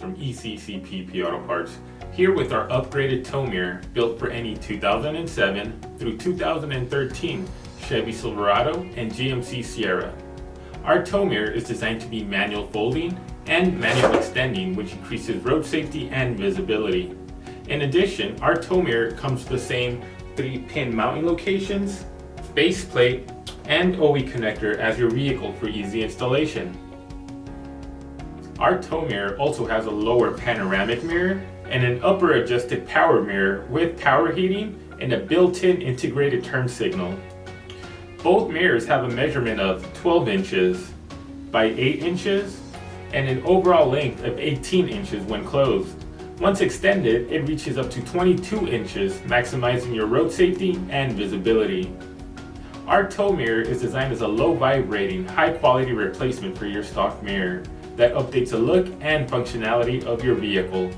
from eCpp Auto Parts, here with our upgraded tow mirror built for any 2007 through 2013 Chevy Silverado and GMC Sierra. Our tow mirror is designed to be manual folding and manual extending, which increases road safety and visibility. In addition, our tow mirror comes with the same 3-pin mounting locations, base plate, and OE connector as your vehicle for easy installation. Our tow mirror also has a lower panoramic mirror and an upper adjusted power mirror with power heating and a built-in integrated turn signal. Both mirrors have a measurement of 12 inches by 8 inches and an overall length of 18 inches when closed. Once extended, it reaches up to 22 inches, maximizing your road safety and visibility. Our tow mirror is designed as a low vibrating, high quality replacement for your stock mirror that updates the look and functionality of your vehicle.